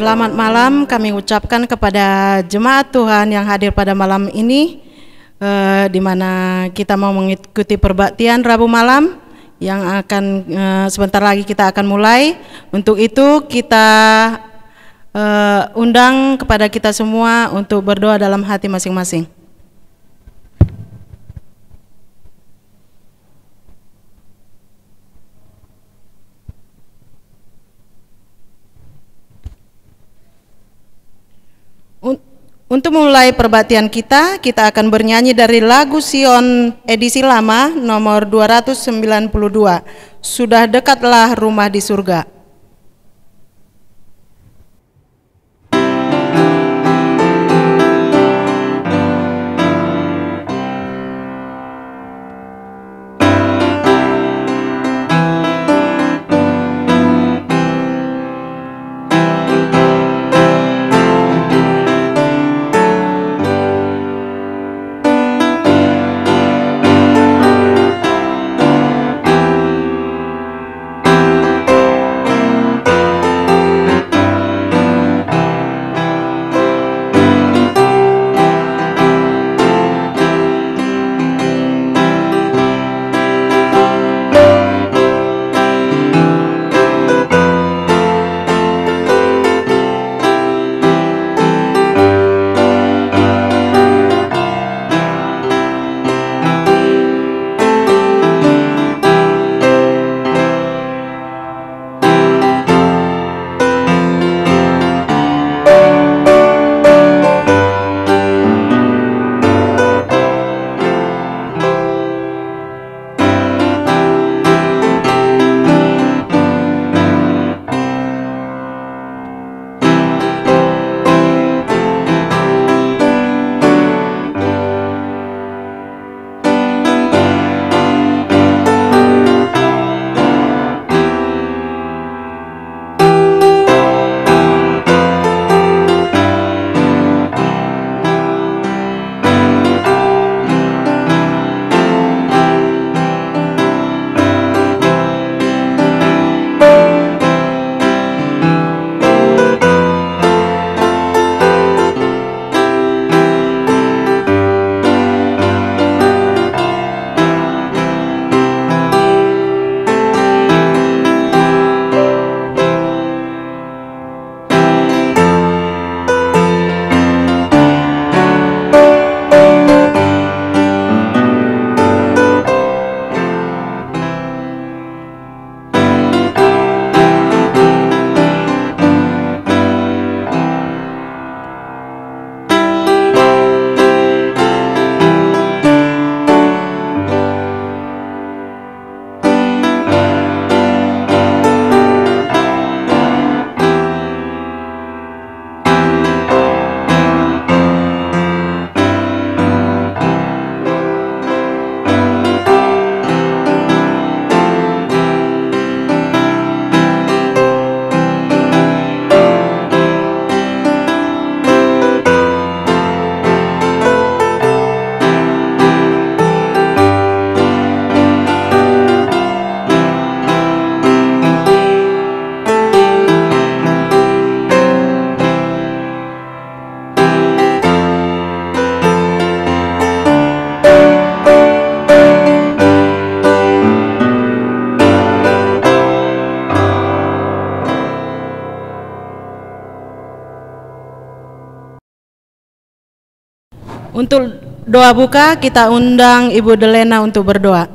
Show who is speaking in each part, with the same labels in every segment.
Speaker 1: Selamat malam kami ucapkan kepada jemaat Tuhan yang hadir pada malam ini, di mana kita mau mengikuti perbaktian Rabu malam yang akan sebentar lagi kita akan mulai. Untuk itu kita undang kepada kita semua untuk berdoa dalam hati masing-masing. Untuk memulai perbaktian kita akan bernyanyi dari lagu Sion edisi lama nomor 292, Sudah Dekatlah Rumah di Surga. Untuk doa buka kita undang Ibu Delena untuk berdoa.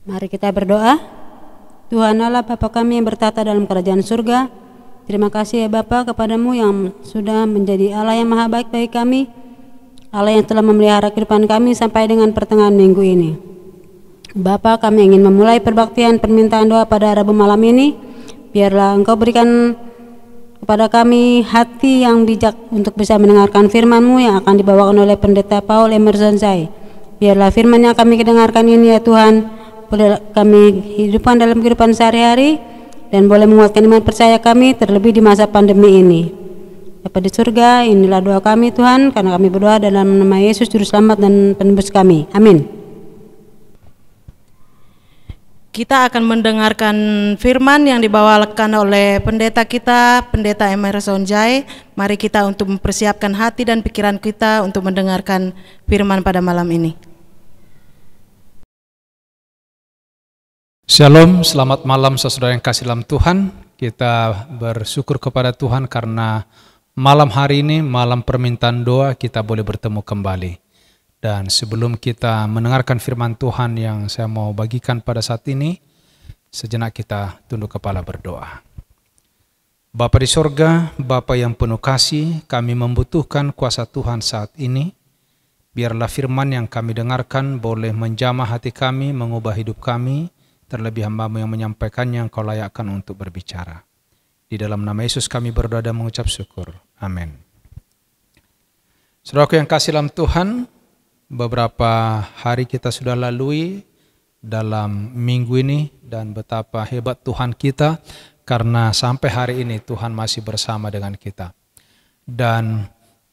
Speaker 2: Mari kita berdoa. Tuhan Allah Bapa kami yang bertata dalam kerajaan surga, terima kasih ya Bapa kepadamu yang sudah menjadi Allah yang maha baik bagi kami, Allah yang telah memelihara kehidupan kami sampai dengan pertengahan minggu ini. Bapa, kami ingin memulai perbaktian permintaan doa pada Rabu malam ini. Biarlah Engkau berikan kepada kami hati yang bijak untuk bisa mendengarkan firman-Mu yang akan dibawakan oleh Pendeta Paul Emerson Zai. Biarlah firman yang kami dengarkan ini ya Tuhan, boleh kami hidupkan dalam kehidupan sehari-hari dan boleh menguatkan iman percaya kami terlebih di masa pandemi ini. Bapa di surga, inilah doa kami Tuhan, karena kami berdoa dalam nama Yesus Juru Selamat dan Penebus kami. Amin.
Speaker 1: kita akan mendengarkan firman yang dibawakan oleh pendeta kita, Pendeta Emerson Jai. Mari kita untuk mempersiapkan hati dan pikiran kita untuk mendengarkan firman pada malam ini.
Speaker 3: Shalom, selamat malam saudara yang kasih dalam Tuhan. Kita bersyukur kepada Tuhan karena malam hari ini, malam permintaan doa, kita boleh bertemu kembali. Dan sebelum kita mendengarkan firman Tuhan yang saya mau bagikan pada saat ini, sejenak kita tunduk kepala berdoa. Bapa di sorga, Bapa yang penuh kasih, kami membutuhkan kuasa Tuhan saat ini. Biarlah firman yang kami dengarkan boleh menjamah hati kami, mengubah hidup kami, terlebih hamba-Mu yang menyampaikannya yang Kau layakkan untuk berbicara. Di dalam nama Yesus kami berdoa dan mengucap syukur. Amin. Saudaraku yang kasih dalam Tuhan, beberapa hari kita sudah lalui dalam minggu ini dan betapa hebat Tuhan kita karena sampai hari ini Tuhan masih bersama dengan kita. Dan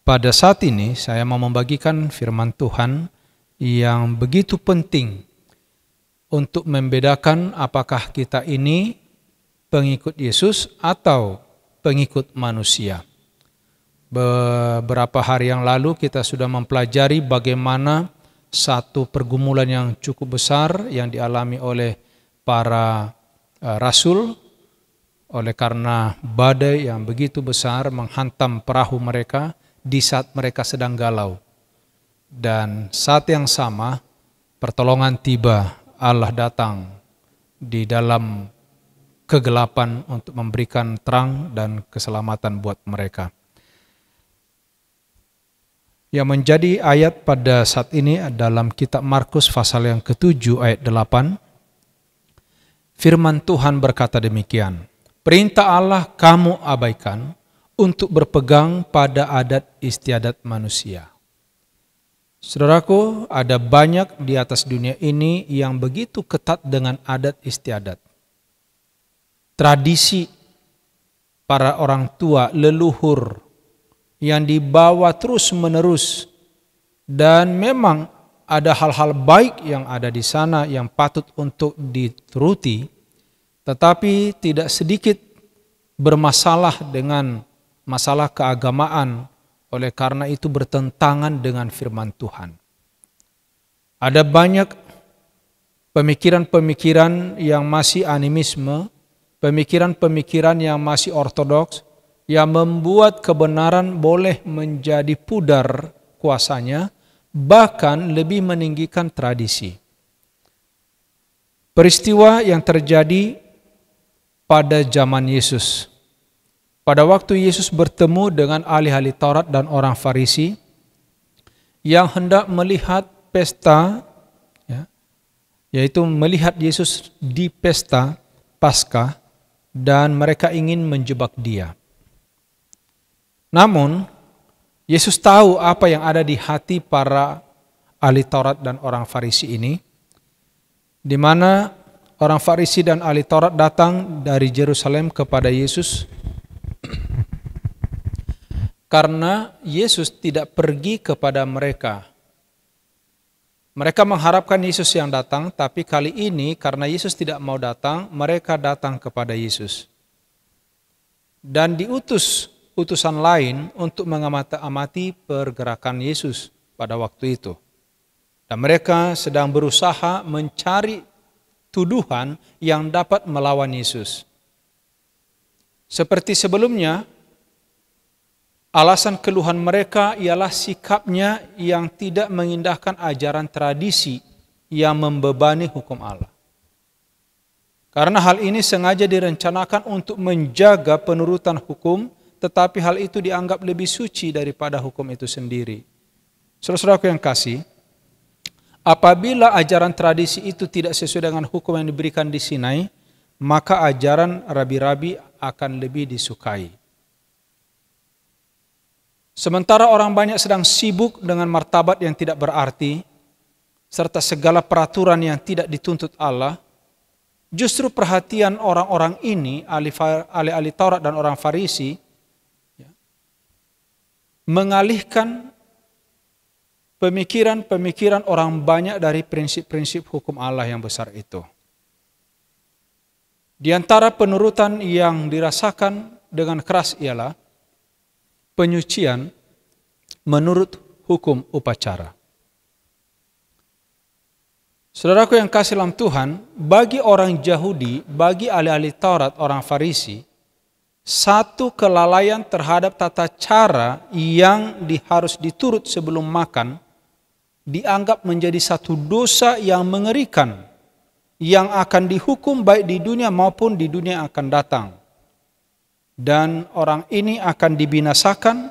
Speaker 3: pada saat ini saya mau membagikan firman Tuhan yang begitu penting untuk membedakan apakah kita ini pengikut Yesus atau pengikut manusia. Beberapa hari yang lalu kita sudah mempelajari bagaimana satu pergumulan yang cukup besar yang dialami oleh para rasul oleh karena badai yang begitu besar menghantam perahu mereka di saat mereka sedang galau. Dan saat yang sama pertolongan tiba, Allah datang di dalam kegelapan untuk memberikan terang dan keselamatan buat mereka. Yang menjadi ayat pada saat ini dalam kitab Markus pasal yang ke-7 ayat 8. Firman Tuhan berkata demikian, perintah Allah kamu abaikan untuk berpegang pada adat istiadat manusia. Saudaraku, ada banyak di atas dunia ini yang begitu ketat dengan adat istiadat. Tradisi para orang tua, leluhur, yang dibawa terus menerus, dan memang ada hal-hal baik yang ada di sana yang patut untuk dituruti, tetapi tidak sedikit bermasalah dengan masalah keagamaan, oleh karena itu bertentangan dengan firman Tuhan. Ada banyak pemikiran-pemikiran yang masih animisme, pemikiran-pemikiran yang masih ortodoks, yang membuat kebenaran boleh menjadi pudar kuasanya, bahkan lebih meninggikan tradisi. Peristiwa yang terjadi pada zaman Yesus. Pada waktu Yesus bertemu dengan ahli-ahli Taurat dan orang Farisi yang hendak melihat pesta, yaitu melihat Yesus di pesta Paskah, dan mereka ingin menjebak dia. Namun, Yesus tahu apa yang ada di hati para ahli Taurat dan orang Farisi ini, di mana orang Farisi dan ahli Taurat datang dari Yerusalem kepada Yesus karena Yesus tidak pergi kepada mereka. Mereka mengharapkan Yesus yang datang, tapi kali ini karena Yesus tidak mau datang, mereka datang kepada Yesus. Dan diutus utusan lain untuk mengamati pergerakan Yesus pada waktu itu. Dan mereka sedang berusaha mencari tuduhan yang dapat melawan Yesus. Seperti sebelumnya, alasan keluhan mereka ialah sikapnya yang tidak mengindahkan ajaran tradisi yang membebani hukum Allah. Karena hal ini sengaja direncanakan untuk menjaga penurutan hukum, tetapi hal itu dianggap lebih suci daripada hukum itu sendiri. Saudara-saudaraku yang kasih, apabila ajaran tradisi itu tidak sesuai dengan hukum yang diberikan di Sinai, maka ajaran rabi-rabi akan lebih disukai. Sementara orang banyak sedang sibuk dengan martabat yang tidak berarti, serta segala peraturan yang tidak dituntut Allah, justru perhatian orang-orang ini, ahli-ahli Taurat dan orang Farisi, mengalihkan pemikiran-pemikiran orang banyak dari prinsip-prinsip hukum Allah yang besar itu. Di antara penurutan yang dirasakan dengan keras ialah penyucian menurut hukum upacara. Saudaraku yang kasih dalam Tuhan, bagi orang Yahudi, bagi ahli-ahli Taurat, orang Farisi, satu kelalaian terhadap tata cara yang harus diturut sebelum makan dianggap menjadi satu dosa yang mengerikan, yang akan dihukum baik di dunia maupun di dunia yang akan datang. Dan orang ini akan dibinasakan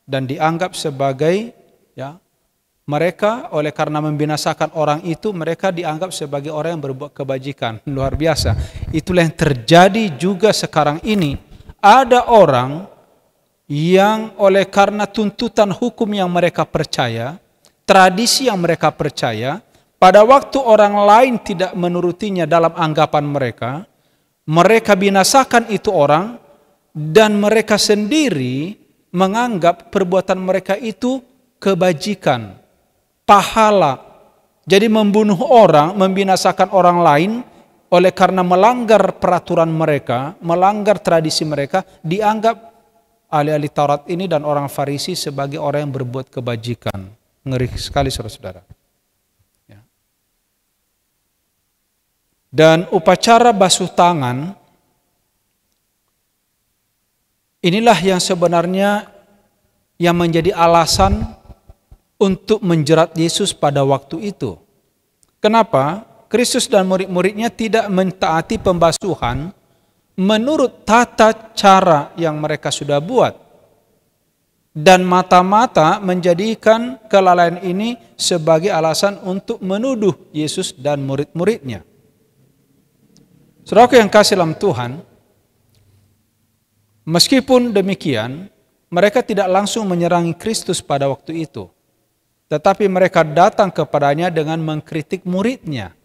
Speaker 3: dan dianggap sebagai mereka, oleh karena membinasakan orang itu, mereka dianggap sebagai orang yang berbuat kebajikan. Luar biasa. Itulah yang terjadi juga sekarang ini. Ada orang yang oleh karena tuntutan hukum yang mereka percaya, tradisi yang mereka percaya, pada waktu orang lain tidak menurutinya dalam anggapan mereka, mereka binasakan itu orang, dan mereka sendiri menganggap perbuatan mereka itu kebajikan, pahala. Jadi membunuh orang, membinasakan orang lain, oleh karena melanggar peraturan mereka, melanggar tradisi mereka, dianggap ahli-ahli Taurat ini dan orang Farisi sebagai orang yang berbuat kebajikan. Ngeri sekali saudara-saudara. Dan upacara basuh tangan, inilah yang sebenarnya yang menjadi alasan untuk menjerat Yesus pada waktu itu. Kenapa? Kristus dan murid-muridnya tidak mentaati pembasuhan menurut tata cara yang mereka sudah buat. Dan mata-mata menjadikan kelalaian ini sebagai alasan untuk menuduh Yesus dan murid-muridnya. Saudaraku yang kasih dalam Tuhan, meskipun demikian, mereka tidak langsung menyerangi Kristus pada waktu itu. Tetapi mereka datang kepadanya dengan mengkritik muridnya.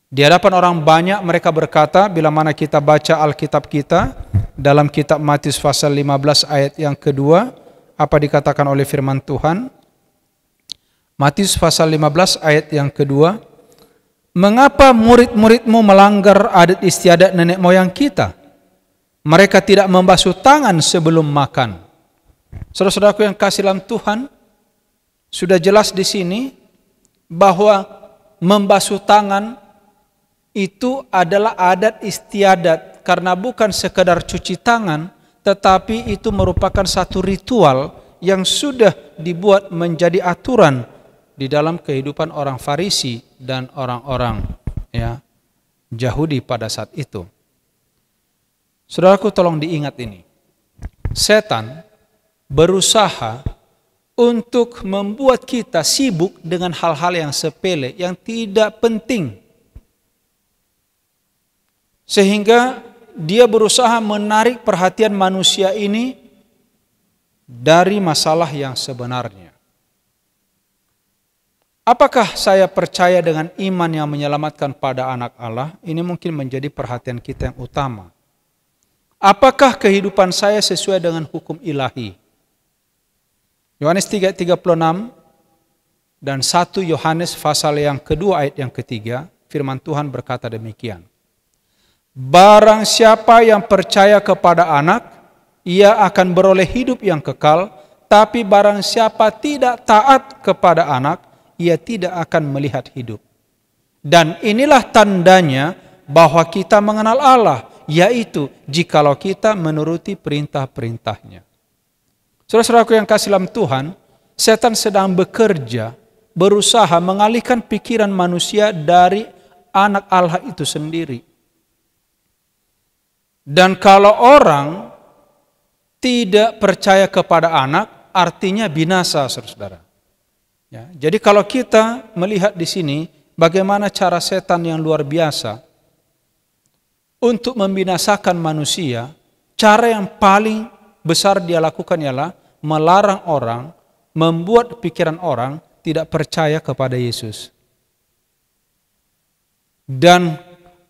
Speaker 3: Di hadapan orang banyak mereka berkata, bila mana kita baca Alkitab kita, dalam kitab Matius pasal 15 ayat yang kedua, apa dikatakan oleh firman Tuhan? Matius pasal 15 ayat yang kedua, mengapa murid-muridmu melanggar adat istiadat nenek moyang kita? Mereka tidak membasuh tangan sebelum makan. Saudara-saudaraku yang kasih dalam Tuhan, sudah jelas di sini bahwa membasuh tangan itu adalah adat istiadat, karena bukan sekedar cuci tangan, tetapi itu merupakan satu ritual yang sudah dibuat menjadi aturan di dalam kehidupan orang Farisi dan orang-orang Yahudi pada saat itu. Saudaraku, tolong diingat ini. Setan berusaha untuk membuat kita sibuk dengan hal-hal yang sepele, yang tidak penting. Sehingga dia berusaha menarik perhatian manusia ini dari masalah yang sebenarnya. Apakah saya percaya dengan iman yang menyelamatkan pada anak Allah? Ini mungkin menjadi perhatian kita yang utama. Apakah kehidupan saya sesuai dengan hukum ilahi? Yohanes 3:36 dan 1 Yohanes pasal yang kedua ayat yang ketiga, firman Tuhan berkata demikian. Barang siapa yang percaya kepada anak, ia akan beroleh hidup yang kekal, tapi barang siapa tidak taat kepada anak, ia tidak akan melihat hidup. Dan inilah tandanya bahwa kita mengenal Allah, yaitu jikalau kita menuruti perintah-perintahnya. Saudara-saudaraku yang kasih dalam Tuhan, setan sedang bekerja, berusaha mengalihkan pikiran manusia dari anak Allah itu sendiri. Dan kalau orang tidak percaya kepada anak, artinya binasa, saudara-saudara. Ya, jadi kalau kita melihat di sini bagaimana cara setan yang luar biasa untuk membinasakan manusia, cara yang paling besar dia lakukan ialah melarang orang, membuat pikiran orang tidak percaya kepada Yesus. Dan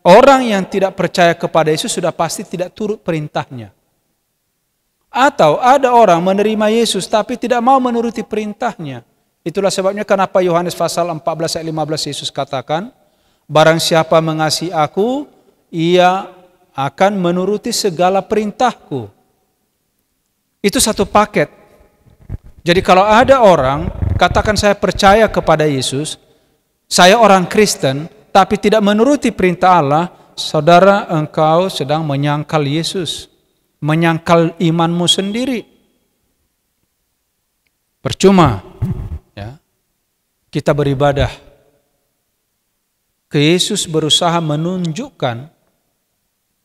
Speaker 3: orang yang tidak percaya kepada Yesus sudah pasti tidak turut perintahnya. Atau ada orang menerima Yesus tapi tidak mau menuruti perintahnya. Itulah sebabnya kenapa Yohanes pasal 14 ayat 15 Yesus katakan, barang siapa mengasihi aku, ia akan menuruti segala perintahku. Itu satu paket. Jadi kalau ada orang katakan saya percaya kepada Yesus, saya orang Kristen, tapi tidak menuruti perintah Allah, saudara, engkau sedang menyangkal Yesus, menyangkal imanmu sendiri. Percuma ya, kita beribadah. Yesus berusaha menunjukkan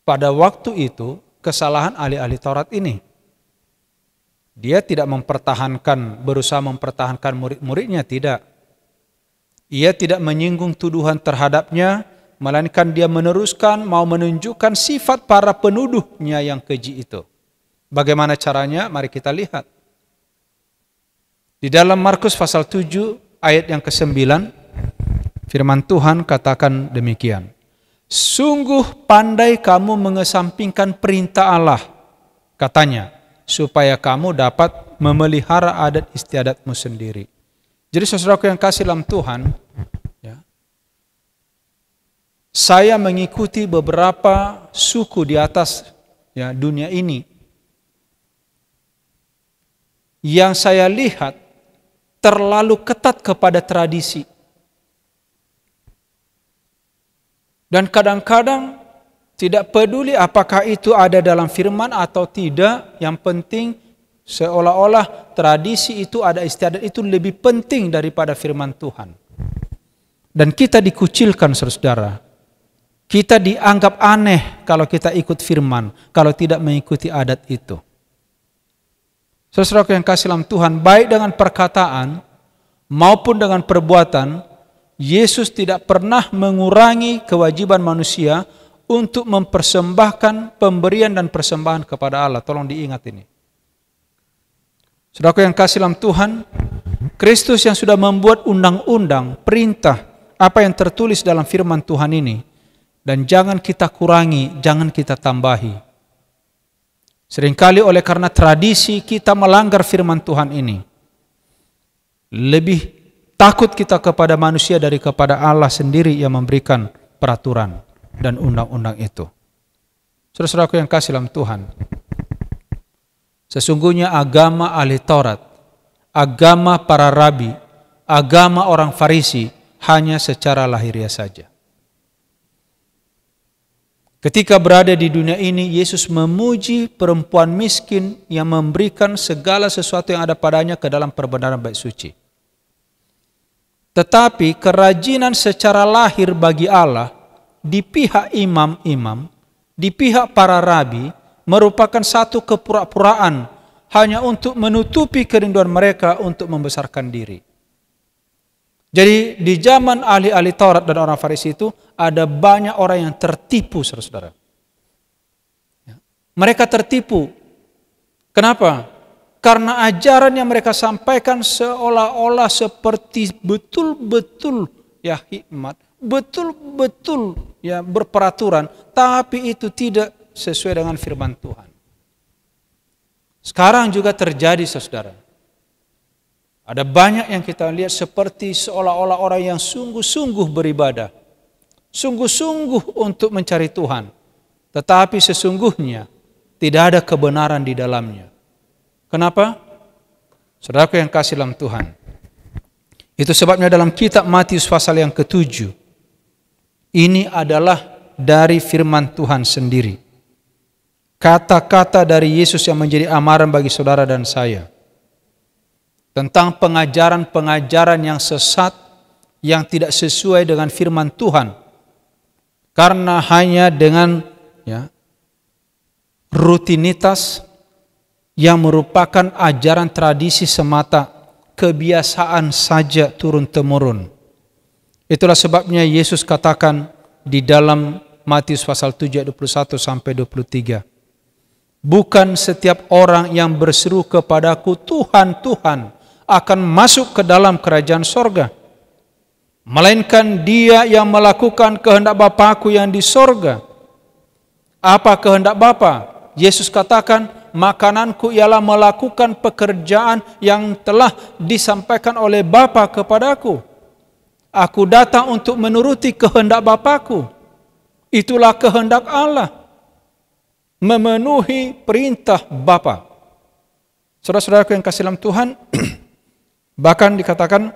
Speaker 3: pada waktu itu kesalahan ahli-ahli Taurat ini. Dia tidak berusaha mempertahankan murid-muridnya, tidak. Ia tidak menyinggung tuduhan terhadapnya, melainkan dia meneruskan mau menunjukkan sifat para penuduhnya yang keji itu. Bagaimana caranya? Mari kita lihat. Di dalam Markus pasal 7 ayat yang ke-9, firman Tuhan katakan demikian. Sungguh pandai kamu mengesampingkan perintah Allah, katanya, supaya kamu dapat memelihara adat istiadatmu sendiri. Jadi saudaraku yang kasih dalam Tuhan, ya, saya mengikuti beberapa suku di atas ya, dunia ini. Yang saya lihat terlalu ketat kepada tradisi. Dan kadang-kadang tidak peduli apakah itu ada dalam firman atau tidak, yang penting seolah-olah tradisi itu ada istiadat itu lebih penting daripada firman Tuhan. Dan kita dikucilkan saudara. Kita dianggap aneh kalau kita ikut firman, kalau tidak mengikuti adat itu. Saudara yang kasih dalam Tuhan, baik dengan perkataan maupun dengan perbuatan, Yesus tidak pernah mengurangi kewajiban manusia untuk mempersembahkan pemberian dan persembahan kepada Allah. Tolong diingat ini. Saudaraku yang kasih dalam Tuhan, Kristus yang sudah membuat undang-undang, perintah, apa yang tertulis dalam firman Tuhan ini, dan jangan kita kurangi, jangan kita tambahi. Seringkali oleh karena tradisi kita melanggar firman Tuhan ini. Lebih takut kita kepada manusia dari kepada Allah sendiri yang memberikan peraturan dan undang-undang itu. Saudara-saudaraku yang kasih dalam Tuhan, sesungguhnya agama ahli Taurat, agama para rabi, agama orang Farisi hanya secara lahiriah saja. Ketika berada di dunia ini, Yesus memuji perempuan miskin yang memberikan segala sesuatu yang ada padanya ke dalam perbenaran bait suci. Tetapi kerajinan secara lahir bagi Allah di pihak imam-imam, di pihak para rabi, merupakan satu kepura-puraan hanya untuk menutupi kerinduan mereka untuk membesarkan diri. Jadi di zaman ahli-ahli Taurat dan orang Farisi itu ada banyak orang yang tertipu, saudara-saudara. Mereka tertipu. Kenapa? Karena ajaran yang mereka sampaikan seolah-olah seperti betul-betul ya hikmat, betul-betul ya berperaturan, tapi itu tidak sesuai dengan firman Tuhan. Sekarang juga terjadi, saudara. Ada banyak yang kita lihat seperti seolah-olah orang yang sungguh-sungguh beribadah, sungguh-sungguh untuk mencari Tuhan, tetapi sesungguhnya tidak ada kebenaran di dalamnya. Kenapa? Saudaraku yang kasih dalam Tuhan, itu sebabnya dalam kitab Matius pasal yang ke-7, ini adalah dari firman Tuhan sendiri. Kata-kata dari Yesus yang menjadi amaran bagi saudara dan saya. Tentang pengajaran-pengajaran yang sesat, yang tidak sesuai dengan firman Tuhan. Karena hanya dengan ya, rutinitas yang merupakan ajaran tradisi semata, kebiasaan saja turun-temurun. Itulah sebabnya Yesus katakan di dalam Matius pasal 7 ayat 21 sampai 23. Bukan setiap orang yang berseru kepadaku Tuhan, Tuhan akan masuk ke dalam kerajaan sorga, melainkan dia yang melakukan kehendak Bapa-Ku yang di sorga. Apa kehendak Bapa? Yesus katakan, makananku ialah melakukan pekerjaan yang telah disampaikan oleh Bapa kepadaku. Aku datang untuk menuruti kehendak Bapa-Ku. Itulah kehendak Allah, memenuhi perintah Bapa. Saudara-saudaraku yang kasih dalam Tuhan, bahkan dikatakan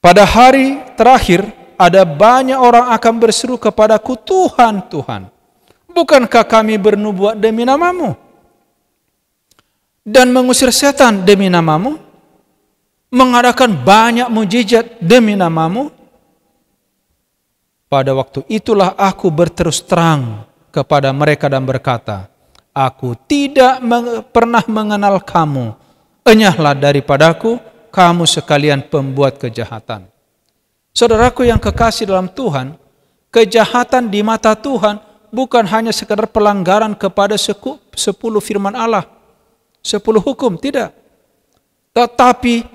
Speaker 3: pada hari terakhir ada banyak orang akan berseru kepadaku, Tuhan, Tuhan, bukankah kami bernubuat demi namamu dan mengusir setan demi namamu, mengadakan banyak mujizat demi namamu? Pada waktu itulah aku berterus terang kepada mereka dan berkata, aku tidak pernah mengenal kamu, enyahlah daripadaku, kamu sekalian pembuat kejahatan. Saudaraku yang kekasih dalam Tuhan, kejahatan di mata Tuhan bukan hanya sekadar pelanggaran kepada 10 firman Allah, 10 hukum, tidak. Tetapi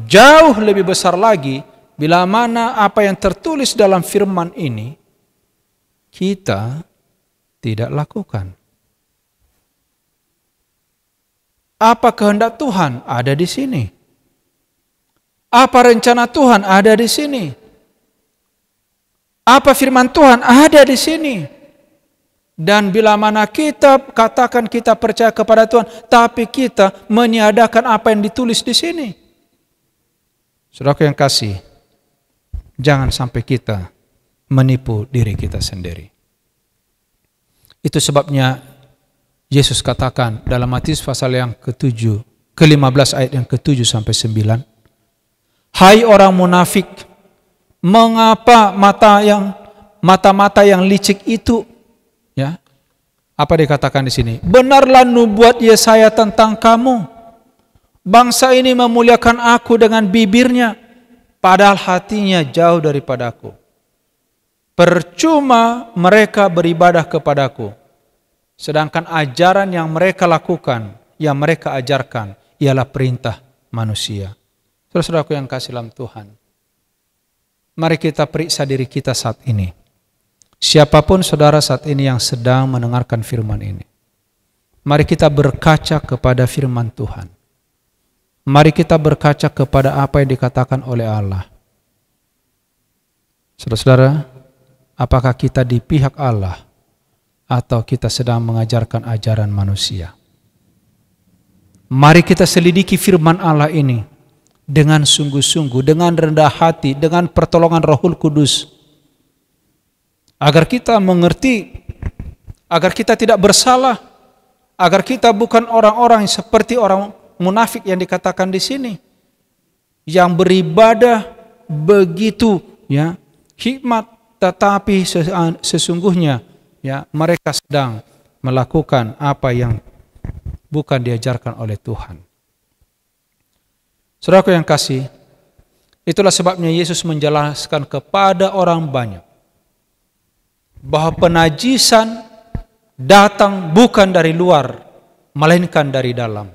Speaker 3: jauh lebih besar lagi, bila mana apa yang tertulis dalam firman ini kita tidak lakukan. Apa kehendak Tuhan ada di sini? Apa rencana Tuhan ada di sini? Apa firman Tuhan ada di sini? Dan bila mana kita katakan kita percaya kepada Tuhan, tapi kita meniadakan apa yang ditulis di sini. Saudaraku yang kasih, jangan sampai kita menipu diri kita sendiri. Itu sebabnya Yesus katakan dalam Matius pasal yang ke-15 ayat yang ke-7 sampai 9. Hai orang munafik, mengapa mata-mata yang licik itu, ya? Apa dikatakan di sini? Benarlah nubuat Yesaya tentang kamu. Bangsa ini memuliakan aku dengan bibirnya, padahal hatinya jauh daripadaku. Percuma mereka beribadah kepadaku, sedangkan ajaran yang mereka lakukan, yang mereka ajarkan, ialah perintah manusia. Saudara-saudaraku yang kasih dalam Tuhan, mari kita periksa diri kita saat ini. Siapapun saudara saat ini yang sedang mendengarkan firman ini, mari kita berkaca kepada firman Tuhan. Mari kita berkaca kepada apa yang dikatakan oleh Allah. Saudara-saudara, apakah kita di pihak Allah atau kita sedang mengajarkan ajaran manusia? Mari kita selidiki firman Allah ini dengan sungguh-sungguh, dengan rendah hati, dengan pertolongan Rohul Kudus, agar kita mengerti, agar kita tidak bersalah, agar kita bukan orang-orang seperti orang munafik yang dikatakan di sini, yang beribadah begitu, ya, hikmat, tetapi sesungguhnya, ya, mereka sedang melakukan apa yang bukan diajarkan oleh Tuhan. Saudaraku yang kasih, itulah sebabnya Yesus menjelaskan kepada orang banyak bahwa penajisan datang bukan dari luar, melainkan dari dalam.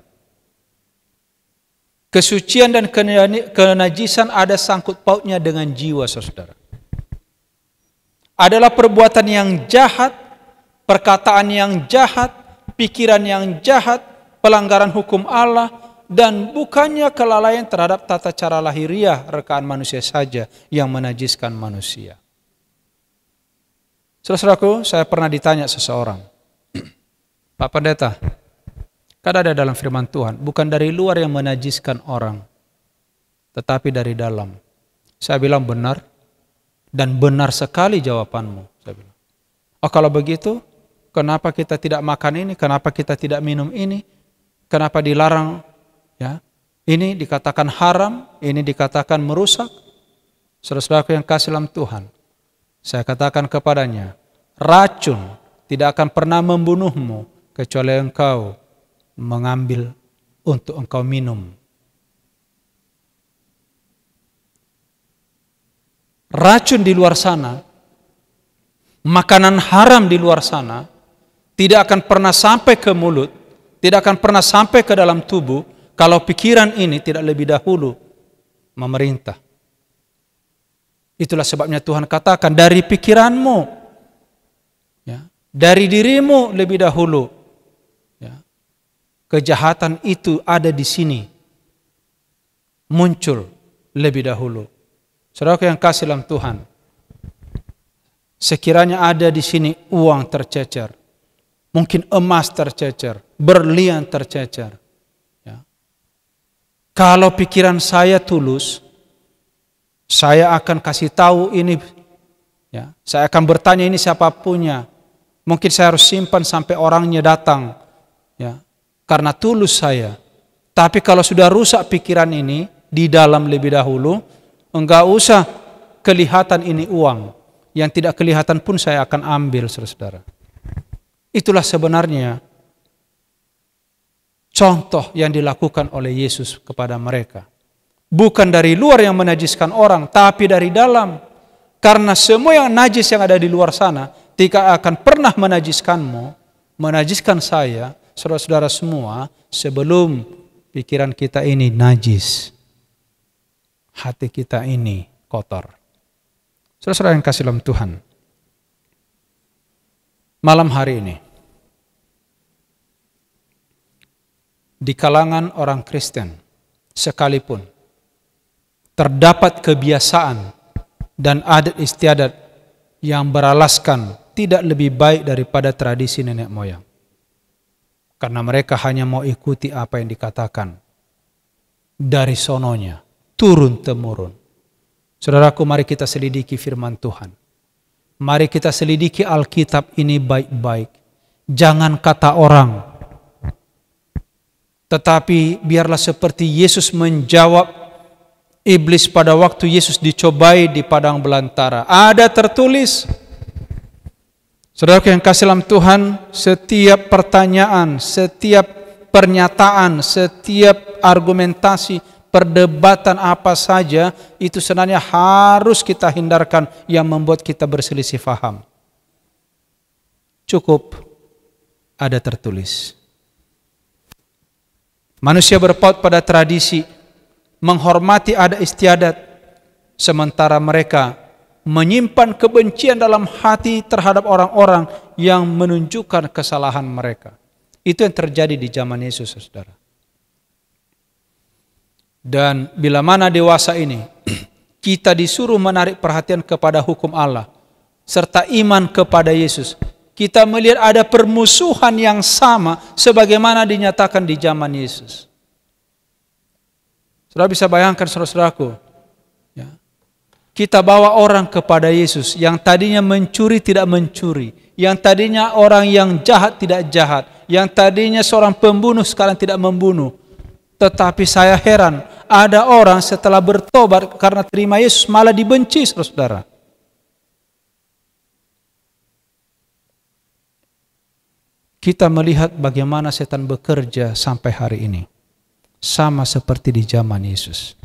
Speaker 3: Kesucian dan kenajisan ada sangkut pautnya dengan jiwa, saudara. Adalah perbuatan yang jahat, perkataan yang jahat, pikiran yang jahat, pelanggaran hukum Allah, dan bukannya kelalaian terhadap tata cara lahiriah rekaan manusia saja yang menajiskan manusia. Saudara-saudaraku, saya pernah ditanya seseorang, Pak Pendeta, kan ada dalam firman Tuhan, bukan dari luar yang menajiskan orang, tetapi dari dalam. Saya bilang benar, dan benar sekali jawabanmu. Saya bilang, oh kalau begitu, kenapa kita tidak makan ini, kenapa kita tidak minum ini, kenapa dilarang, ya? Ini dikatakan haram, ini dikatakan merusak. Saudara-saudaraku yang kasih dalam Tuhan, saya katakan kepadanya, racun tidak akan pernah membunuhmu kecuali engkau mengambil untuk engkau minum. Racun di luar sana, makanan haram di luar sana, tidak akan pernah sampai ke mulut, tidak akan pernah sampai ke dalam tubuh, kalau pikiran ini tidak lebih dahulu memerintah. Itulah sebabnya Tuhan katakan, dari pikiranmu, ya, dari dirimu lebih dahulu, ya, kejahatan itu ada di sini, muncul lebih dahulu. Saudara yang kasih dalam Tuhan, sekiranya ada di sini uang tercecer, mungkin emas tercecer, berlian tercecer. Ya. Kalau pikiran saya tulus, saya akan kasih tahu ini. Ya, saya akan bertanya ini siapa punya. Mungkin saya harus simpan sampai orangnya datang. Ya, karena tulus saya. Tapi kalau sudah rusak pikiran ini di dalam lebih dahulu, enggak usah kelihatan ini uang. Yang tidak kelihatan pun saya akan ambil, saudara-saudara. Itulah sebenarnya contoh yang dilakukan oleh Yesus kepada mereka. Bukan dari luar yang menajiskan orang, tapi dari dalam. Karena semua yang najis yang ada di luar sana tidak akan pernah menajiskanmu, menajiskan saya, saudara-saudara semua, sebelum pikiran kita ini najis, hati kita ini kotor. Saudara-saudara yang kasih dalam Tuhan, malam hari ini di kalangan orang Kristen sekalipun terdapat kebiasaan dan adat istiadat yang beralaskan tidak lebih baik daripada tradisi nenek moyang. Karena mereka hanya mau ikuti apa yang dikatakan dari sononya, turun temurun. Saudaraku, mari kita selidiki firman Tuhan. Mari kita selidiki Alkitab ini baik-baik. Jangan kata orang, tetapi biarlah seperti Yesus menjawab iblis pada waktu Yesus dicobai di padang belantara. Ada tertulis. Saudara yang kasih dalam Tuhan, setiap pertanyaan, setiap pernyataan, setiap argumentasi, perdebatan apa saja, itu sebenarnya harus kita hindarkan yang membuat kita berselisih faham. Cukup ada tertulis. Manusia berpaut pada tradisi, menghormati adat istiadat, sementara mereka menyimpan kebencian dalam hati terhadap orang-orang yang menunjukkan kesalahan mereka. Itu yang terjadi di zaman Yesus, saudara. Dan bila mana dewasa ini kita disuruh menarik perhatian kepada hukum Allah serta iman kepada Yesus, kita melihat ada permusuhan yang sama sebagaimana dinyatakan di zaman Yesus. Saudara bisa bayangkan, saudara-saudaraku, ya, kita bawa orang kepada Yesus yang tadinya mencuri tidak mencuri, yang tadinya orang yang jahat tidak jahat, yang tadinya seorang pembunuh sekarang tidak membunuh. Tetapi saya heran, ada orang setelah bertobat karena terima Yesus malah dibenci, saudara-saudara. Kita melihat bagaimana setan bekerja sampai hari ini. Sama seperti di zaman Yesus.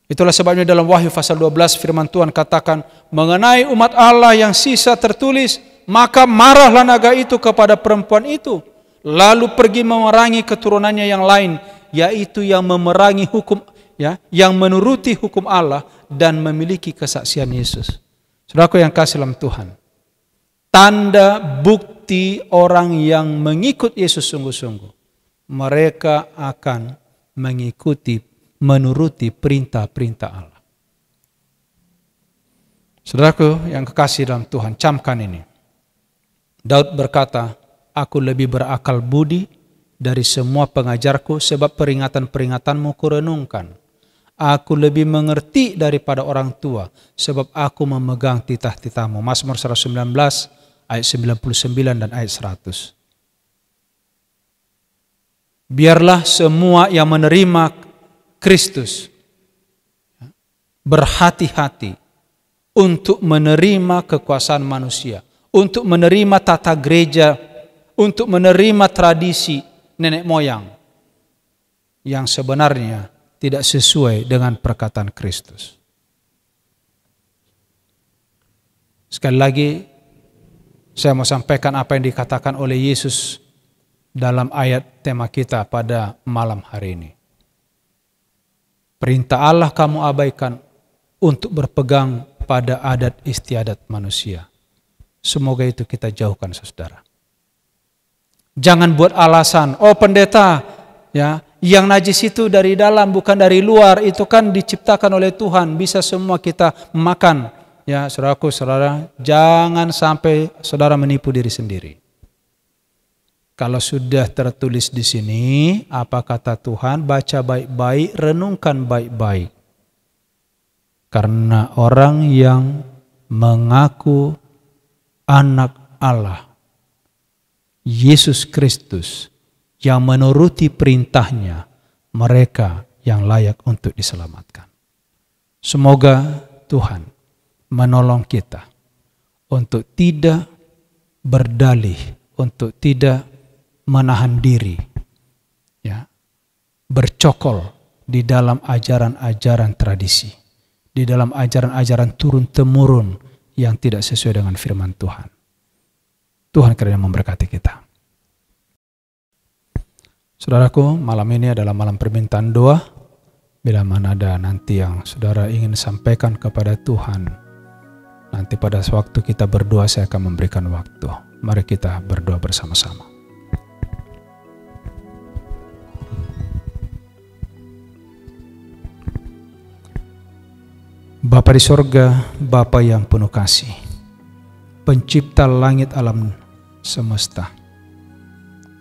Speaker 3: Itulah sebabnya dalam Wahyu pasal 12 firman Tuhan katakan, mengenai umat Allah yang sisa tertulis, maka marahlah naga itu kepada perempuan itu, lalu pergi memerangi keturunannya yang lain, yaitu yang memerangi hukum, ya, yang menuruti hukum Allah dan memiliki kesaksian Yesus. Saudaraku yang kasih dalam Tuhan, tanda bukti orang yang mengikut Yesus sungguh-sungguh, mereka akan mengikuti, menuruti perintah-perintah Allah. Saudaraku yang kekasih dalam Tuhan, camkan ini. Daud berkata, aku lebih berakal budi dari semua pengajarku, sebab peringatan-peringatanmu kurenungkan. Aku lebih mengerti daripada orang tua, sebab aku memegang titah-titahmu. Mazmur 119 ayat 99 dan ayat 100. Biarlah semua yang menerima Kristus berhati-hati untuk menerima kekuasaan manusia, untuk menerima tata gereja, untuk menerima tradisi nenek moyang yang sebenarnya tidak sesuai dengan perkataan Kristus. Sekali lagi, saya mau sampaikan apa yang dikatakan oleh Yesus dalam ayat tema kita pada malam hari ini. Perintah Allah kamu abaikan untuk berpegang pada adat istiadat manusia. Semoga itu kita jauhkan, saudara. Jangan buat alasan, oh pendeta, ya, yang najis itu dari dalam bukan dari luar, itu kan diciptakan oleh Tuhan, bisa semua kita makan. ya saudaraku, saudara, jangan sampai saudara menipu diri sendiri. Kalau sudah tertulis di sini, apa kata Tuhan, baca baik-baik, renungkan baik-baik. Karena orang yang mengaku anak Allah, Yesus Kristus, yang menuruti perintahnya, mereka yang layak untuk diselamatkan. Semoga Tuhan menolong kita untuk tidak berdalih, untuk tidak menahan diri, ya, bercokol di dalam ajaran-ajaran tradisi, di dalam ajaran-ajaran turun-temurun yang tidak sesuai dengan firman Tuhan. Tuhan kiranya memberkati kita. Saudaraku, malam ini adalah malam permintaan doa. Bila mana ada nanti yang saudara ingin sampaikan kepada Tuhan, nanti pada waktu kita berdoa saya akan memberikan waktu. Mari kita berdoa bersama-sama. Bapa di sorga, Bapa yang penuh kasih, pencipta langit alam semesta,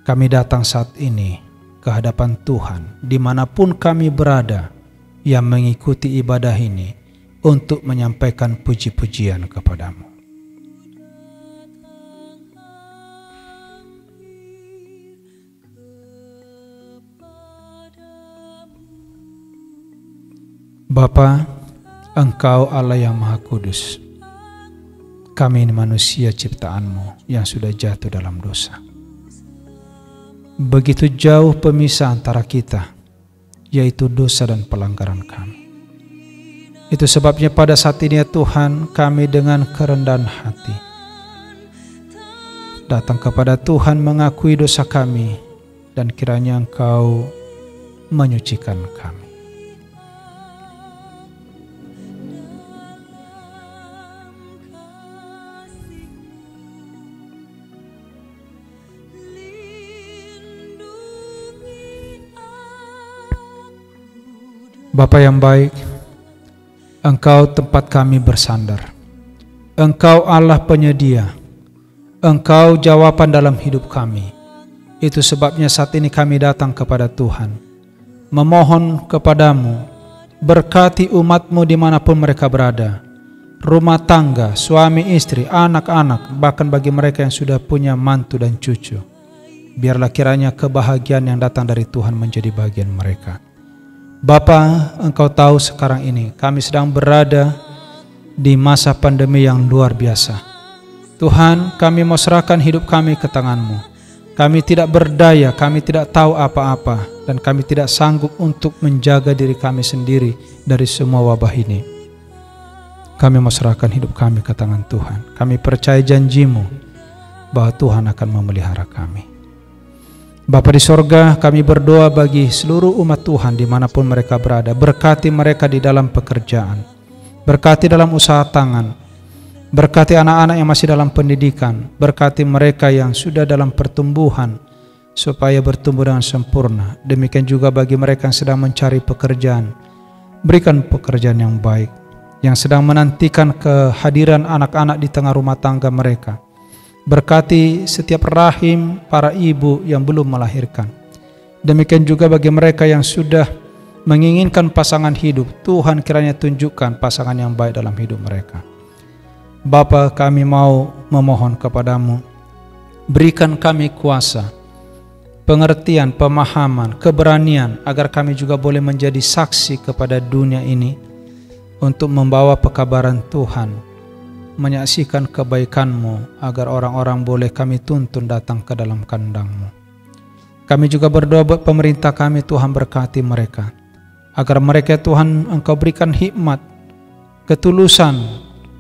Speaker 3: kami datang saat ini ke hadapan Tuhan dimanapun kami berada yang mengikuti ibadah ini untuk menyampaikan puji-pujian kepadamu. Bapa, Engkau Allah yang Maha Kudus. Kami ini manusia ciptaan-Mu yang sudah jatuh dalam dosa. Begitu jauh pemisah antara kita, yaitu dosa dan pelanggaran kami. Itu sebabnya pada saat ini ya Tuhan, kami dengan kerendahan hati datang kepada Tuhan mengakui dosa kami, dan kiranya Engkau menyucikan kami. Bapa yang baik, Engkau tempat kami bersandar. Engkau Allah penyedia. Engkau jawaban dalam hidup kami. Itu sebabnya saat ini kami datang kepada Tuhan, memohon kepadamu, berkati umat-Mu dimanapun mereka berada. Rumah tangga, suami istri, anak-anak, bahkan bagi mereka yang sudah punya mantu dan cucu. Biarlah kiranya kebahagiaan yang datang dari Tuhan menjadi bagian mereka. Bapa, Engkau tahu sekarang ini kami sedang berada di masa pandemi yang luar biasa. Tuhan, kami mau serahkan hidup kami ke tangan-Mu. Kami tidak berdaya, kami tidak tahu apa-apa, dan kami tidak sanggup untuk menjaga diri kami sendiri dari semua wabah ini. Kami mau serahkan hidup kami ke tangan Tuhan. Kami percaya janji-Mu bahwa Tuhan akan memelihara kami. Bapa di sorga, kami berdoa bagi seluruh umat Tuhan dimanapun mereka berada. Berkati mereka di dalam pekerjaan, berkati dalam usaha tangan, berkati anak-anak yang masih dalam pendidikan, berkati mereka yang sudah dalam pertumbuhan supaya bertumbuh dengan sempurna. Demikian juga bagi mereka yang sedang mencari pekerjaan, berikan pekerjaan yang baik. Yang sedang menantikan kehadiran anak-anak di tengah rumah tangga mereka, berkati setiap rahim para ibu yang belum melahirkan. Demikian juga bagi mereka yang sudah menginginkan pasangan hidup, Tuhan kiranya tunjukkan pasangan yang baik dalam hidup mereka. Bapa, kami mau memohon kepadamu, berikan kami kuasa, pengertian, pemahaman, keberanian, agar kami juga boleh menjadi saksi kepada dunia ini untuk membawa pekabaran Tuhan, menyaksikan kebaikan-Mu, agar orang-orang boleh kami tuntun datang ke dalam kandang-Mu. Kami juga berdoa buat pemerintah kami, Tuhan berkati mereka, agar mereka Tuhan Engkau berikan hikmat, ketulusan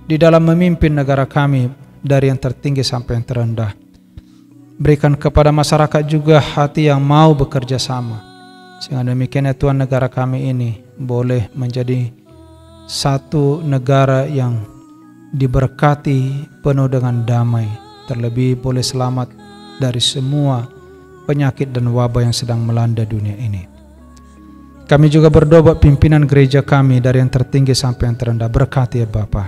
Speaker 3: di dalam memimpin negara kami dari yang tertinggi sampai yang terendah. Berikan kepada masyarakat juga hati yang mau bekerja sama, sehingga demikian ya Tuhan negara kami ini boleh menjadi satu negara yang diberkati penuh dengan damai, terlebih boleh selamat dari semua penyakit dan wabah yang sedang melanda dunia ini. Kami juga berdoa buat pimpinan gereja kami dari yang tertinggi sampai yang terendah. Berkati ya Bapa.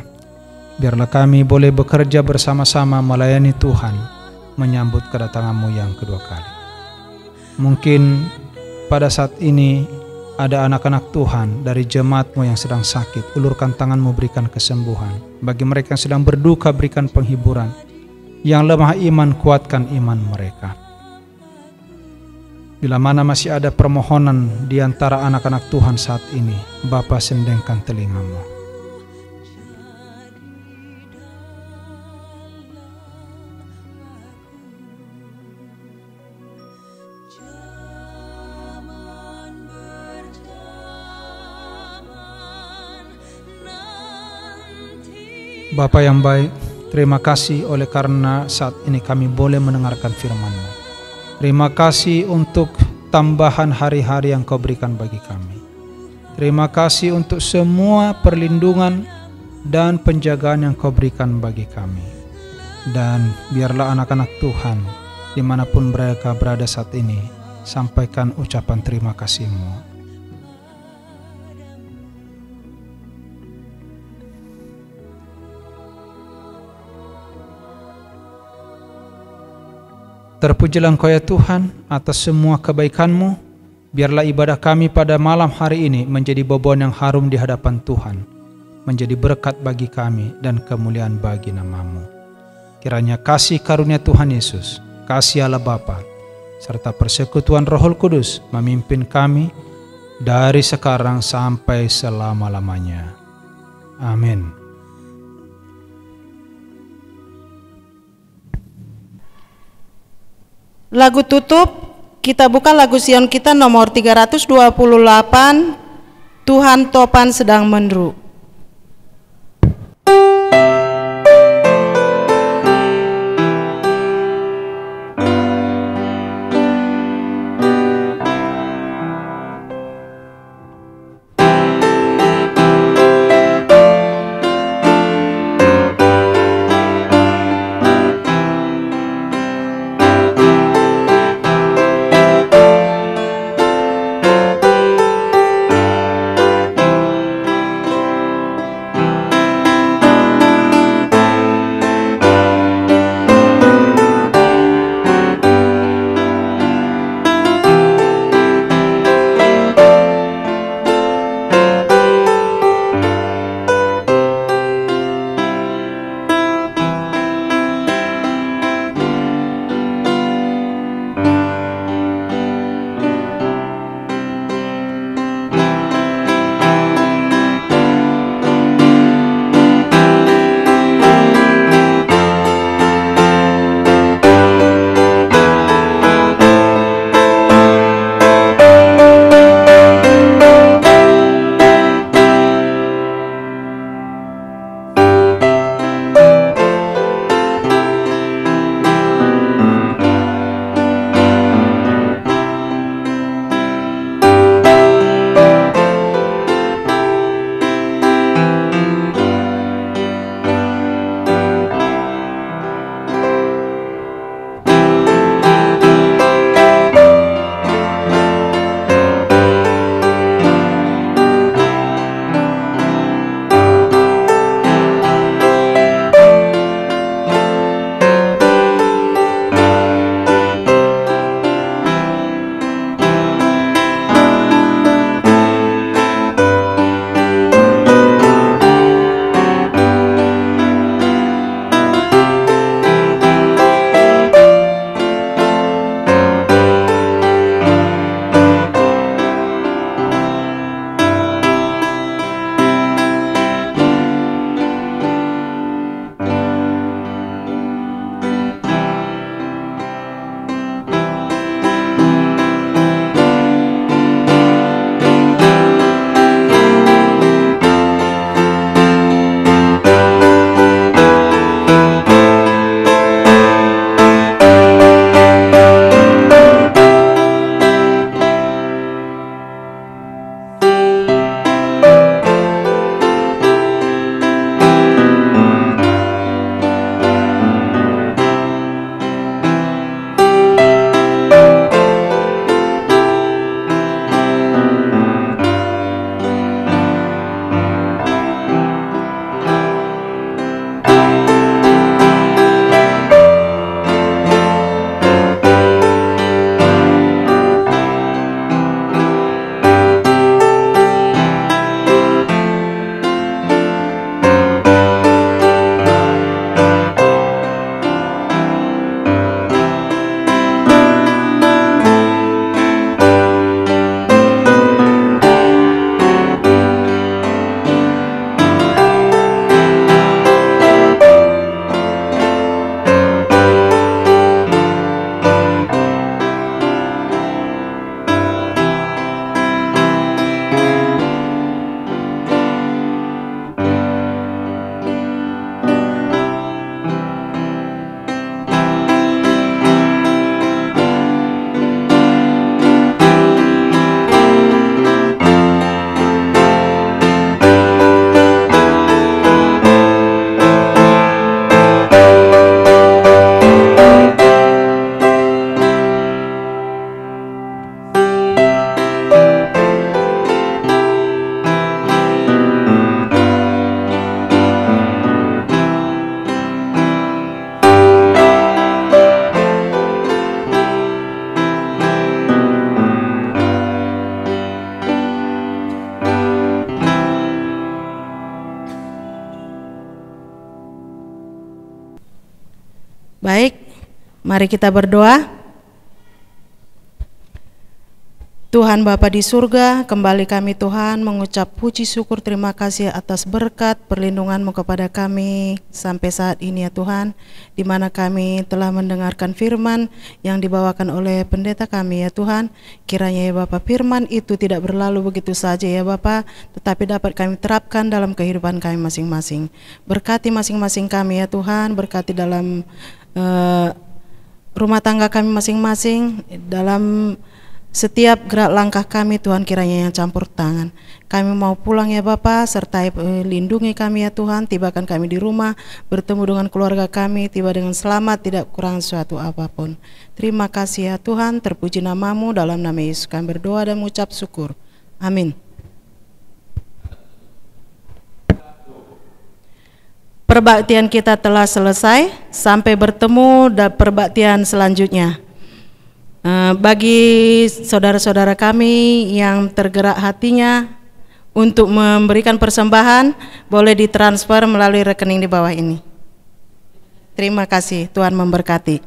Speaker 3: Biarlah kami boleh bekerja bersama-sama melayani Tuhan, menyambut kedatangan-Mu yang kedua kali. Mungkin pada saat ini ada anak-anak Tuhan dari jemaat-Mu yang sedang sakit, ulurkan tangan-Mu, berikan kesembuhan. Bagi mereka yang sedang berduka, berikan penghiburan. Yang lemah iman, kuatkan iman mereka. Bila mana masih ada permohonan di antara anak-anak Tuhan saat ini, Bapa, sendengkan telinga-Mu. Bapa yang baik, terima kasih oleh karena saat ini kami boleh mendengarkan firman-Mu. Terima kasih untuk tambahan hari-hari yang Kau berikan bagi kami. Terima kasih untuk semua perlindungan dan penjagaan yang Kau berikan bagi kami. Dan biarlah anak-anak Tuhan dimanapun mereka berada saat ini, sampaikan ucapan terima kasih-Mu. Terpujilah Engkau ya Tuhan atas semua kebaikan-Mu. Biarlah ibadah kami pada malam hari ini menjadi bobon yang harum di hadapan Tuhan, menjadi berkat bagi kami dan kemuliaan bagi nama-Mu. Kiranya kasih karunia Tuhan Yesus, kasih Allah Bapa, serta persekutuan Roh Kudus memimpin kami dari sekarang sampai selama-lamanya. Amin.
Speaker 1: Lagu tutup, kita buka lagu Sion kita nomor 328, Tuhan topan sedang menderu. Mari kita berdoa. Tuhan Bapa di surga, kembali kami Tuhan mengucap puji syukur terima kasih atas berkat perlindungan-Mu kepada kami sampai saat ini ya Tuhan, di mana kami telah mendengarkan firman yang dibawakan oleh pendeta kami ya Tuhan. Kiranya ya Bapa, firman itu tidak berlalu begitu saja ya Bapa, tetapi dapat kami terapkan dalam kehidupan kami masing-masing. Berkati masing-masing kami ya Tuhan, berkati dalam rumah tangga kami masing-masing, dalam setiap gerak langkah kami Tuhan, kiranya yang campur tangan. Kami mau pulang ya Bapa, sertai lindungi kami ya Tuhan, tibakan kami di rumah, bertemu dengan keluarga kami, tiba dengan selamat, tidak kurang suatu apapun. Terima kasih ya Tuhan, terpuji nama-Mu, dalam nama Yesus kami berdoa dan mengucap syukur. Amin. Perbaktian kita telah selesai, sampai bertemu dan perbaktian selanjutnya. Bagi saudara-saudara kami yang tergerak hatinya untuk memberikan persembahan, boleh ditransfer melalui rekening di bawah ini. Terima kasih, Tuhan memberkati.